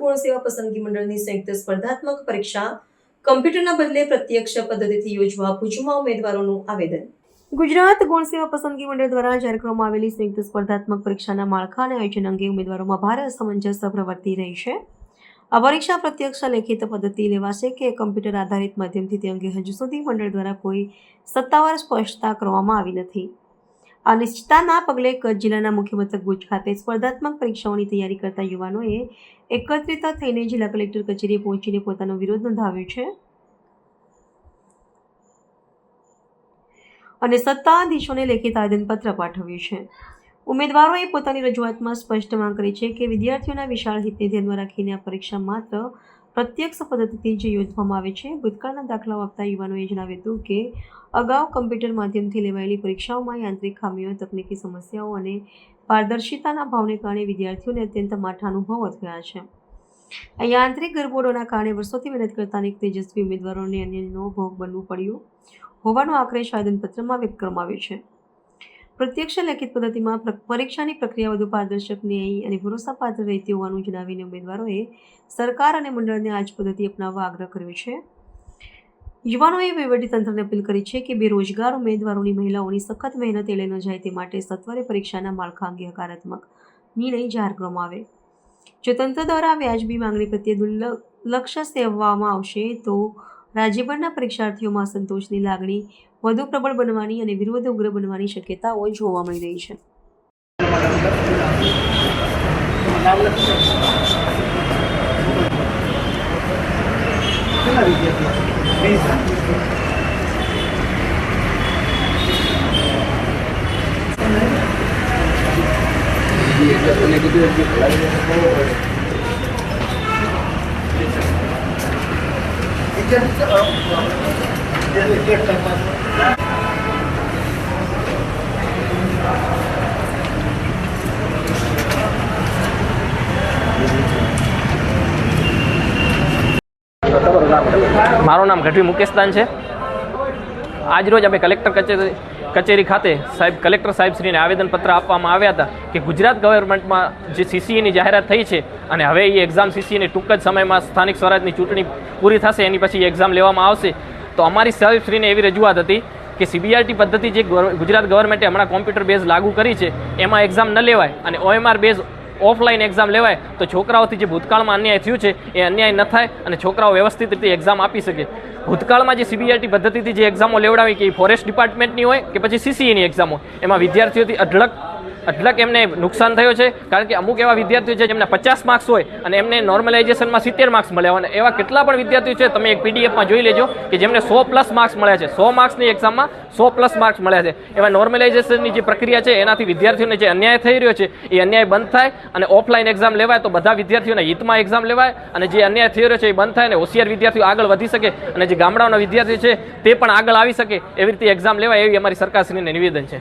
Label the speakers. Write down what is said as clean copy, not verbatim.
Speaker 1: ગૌણ સેવા પસંદગી મંડળની સંયુક્ત સ્પર્ધાત્મક પરીક્ષા કમ્પ્યુટરના બદલે પ્રત્યક્ષ પદ્ધતિથી યોજવા ભુજમાં ઉમેદવારોનું આવેદન। ગુજરાત ગૌણ સેવા પસંદગી મંડળ દ્વારા જાહેર કરવામાં આવેલી સંયુક્ત સ્પર્ધાત્મક પરીક્ષાના માળખા અને આયોજન અંગે ઉમેદવારોમાં ભારે અસમંજસ પ્રવર્તી રહી છે। આ પરીક્ષા પ્રત્યક્ષ લેખિત પદ્ધતિ લેવાશે કે કમ્પ્યુટર આધારિત માધ્યમથી તે અંગે હજુ સુધી મંડળ દ્વારા કોઈ સત્તાવાર સ્પષ્ટતા કરવામાં આવી નથી। આ નિશ્ચિતતાના પગલે કચ્છ જિલ્લાના મુખ્ય મથક ભુજ ખાતે સ્પર્ધાત્મક પરીક્ષાઓની તૈયારી કરતા યુવાનોએ એકત્રિત થઈને જિલ્લા કલેક્ટર કચેરીએ પહોંચીને પોતાનો વિરોધ નોંધાવ્યો છે અને સત્તાધીશોને લેખિત આવેદનપત્ર પાઠવ્યું છે। ઉમેદવારોએ પોતાની રજૂઆતમાં સ્પષ્ટ માંગ કરી છે કે વિદ્યાર્થીઓના વિશાળ હિતને ધ્યાનમાં રાખીને આ પરીક્ષા માત્ર પ્રત્યક્ષ પદ્ધતિથી જ યોજવામાં આવે છે। ભૂતકાળના દાખલાઓ આપતા યુવાનોએ જણાવ્યું હતું કે અગાઉ કમ્પ્યુટર માધ્યમથી લેવાયેલી પરીક્ષાઓમાં યાંત્રિક ખામીઓ, તકનીકી સમસ્યાઓ અને પારદર્શિતાના ભાવને કારણે વિદ્યાર્થીઓને અત્યંત માઠા અનુભવો થયા છે। આ યાંત્રિક ગરબોડોના કારણે વર્ષોથી મહેનત કરતા અનેક તેજસ્વી ઉમેદવારોને અન્યનો ભોગ બનવું પડ્યું હોવાનો આક્રોશ આવેદનપત્રમાં વ્યક્ત કરવામાં આવ્યો છે। પ્રત્યક્ષ લેખિત પદ્ધતિમાં પરીક્ષાની પ્રક્રિયા વધુ પારદર્શક, ન્યાયી અને ભરોસાપાત્ર રહેતી હોવાનું જણાવીને ઉમેદવારોએ સરકાર અને મંડળને આ જ પદ્ધતિ અપનાવવા આગ્રહ કર્યો છે। યુવાનોએ વહીવટીતંત્રને અપીલ કરી છે કે બેરોજગાર ઉમેદવારોની મહિલાઓની સખત મહેનત એળે ન જાય તે માટે સત્વરે પરીક્ષાના માળખા અંગે હકારાત્મક નિર્ણય જાહેર કરવામાં આવે। જો તંત્ર દ્વારા વ્યાજબી માંગણી પ્રત્યે લક્ષ્ય સેવવામાં આવશે તો રાજ્યભરના પરીક્ષાર્થીઓમાં અસંતોષની લાગણી વધુ પ્રબળ બનવાની અને વિરોધ ઉગ્ર બનવાની શક્યતાઓ જોવા મળી રહી છે।
Speaker 2: મારું નામ ગઢવી મુકેશદાન છે। આજરોજ અમે કલેક્ટર કચેરી ખાતે કલેક્ટર સાહેબશ્રીને આવેદનપત્ર આપવામાં આવ્યા હતા કે ગુજરાત ગવર્મેન્ટમાં જે સીસીઈની જાહેરાત થઈ છે અને હવે એ એક્ઝામ સીસીઈની ટૂંક જ સમયમાં સ્થાનિક સ્વરાજની ચૂંટણી પૂરી થશે એની પછી એક્ઝામ લેવામાં આવશે। તો અમારી સાહેબશ્રીને એવી રજૂઆત હતી કે સીબીઆરટી પદ્ધતિ જે ગુજરાત ગવર્મેન્ટે હમણાં કોમ્પ્યુટર બેઝ લાગુ કરી છે એમાં એક્ઝામ ન લેવાય અને OMR બેઝ ઓફલાઈન એક્ઝામ લેવાય તો છોકરાઓથી જે ભૂતકાળમાં અન્યાય થયું છે એ અન્યાય ન થાય અને છોકરાઓ વ્યવસ્થિત રીતે એક્ઝામ આપી શકે। ભૂતકાળમાં જે સીબીઆરટી પદ્ધતિથી જે એક્ઝામો લેવડાવી કે ફોરેસ્ટ ડિપાર્ટમેન્ટની હોય કે પછી સીસીઈની એક્ઝામ હોય એમાં વિદ્યાર્થીઓથી અઢળક એમને નુકસાન થયો છે। કારણ કે અમુક એવા વિદ્યાર્થીઓ છે જેમને 50 માર્ક્સ હોય અને એમને નોર્મલાઇઝેશનમાં 70 માર્ક્સ મળ્યા હોય અને એવા કેટલા પણ વિદ્યાર્થીઓ છે તમે એક પીડીએફમાં જોઈ લેજો કે જેમને 100+ માર્ક્સ મળ્યા છે। 100 માર્ક્સની એક્ઝામમાં 100+ માર્ક્સ મળ્યા છે। એવા નોર્મલાઇઝેશનની જે પ્રક્રિયા છે એનાથી વિદ્યાર્થીઓને જે અન્યાય થઈ રહ્યો છે એ અન્યાય બંધ થાય અને ઓફલાઈન એક્ઝામ લેવાય તો બધા વિદ્યાર્થીઓના હિતમાં એક્ઝામ લેવાય અને જે અન્યાય થઈ રહ્યો છે એ બંધ થાય અને હોશિયાર વિદ્યાર્થીઓ આગળ વધી શકે અને જે ગામડાઓના વિદ્યાર્થીઓ છે તે પણ આગળ આવી શકે એવી રીતે એક્ઝામ લેવાય એવી અમારી સરકારશ્રીને નિવેદન છે।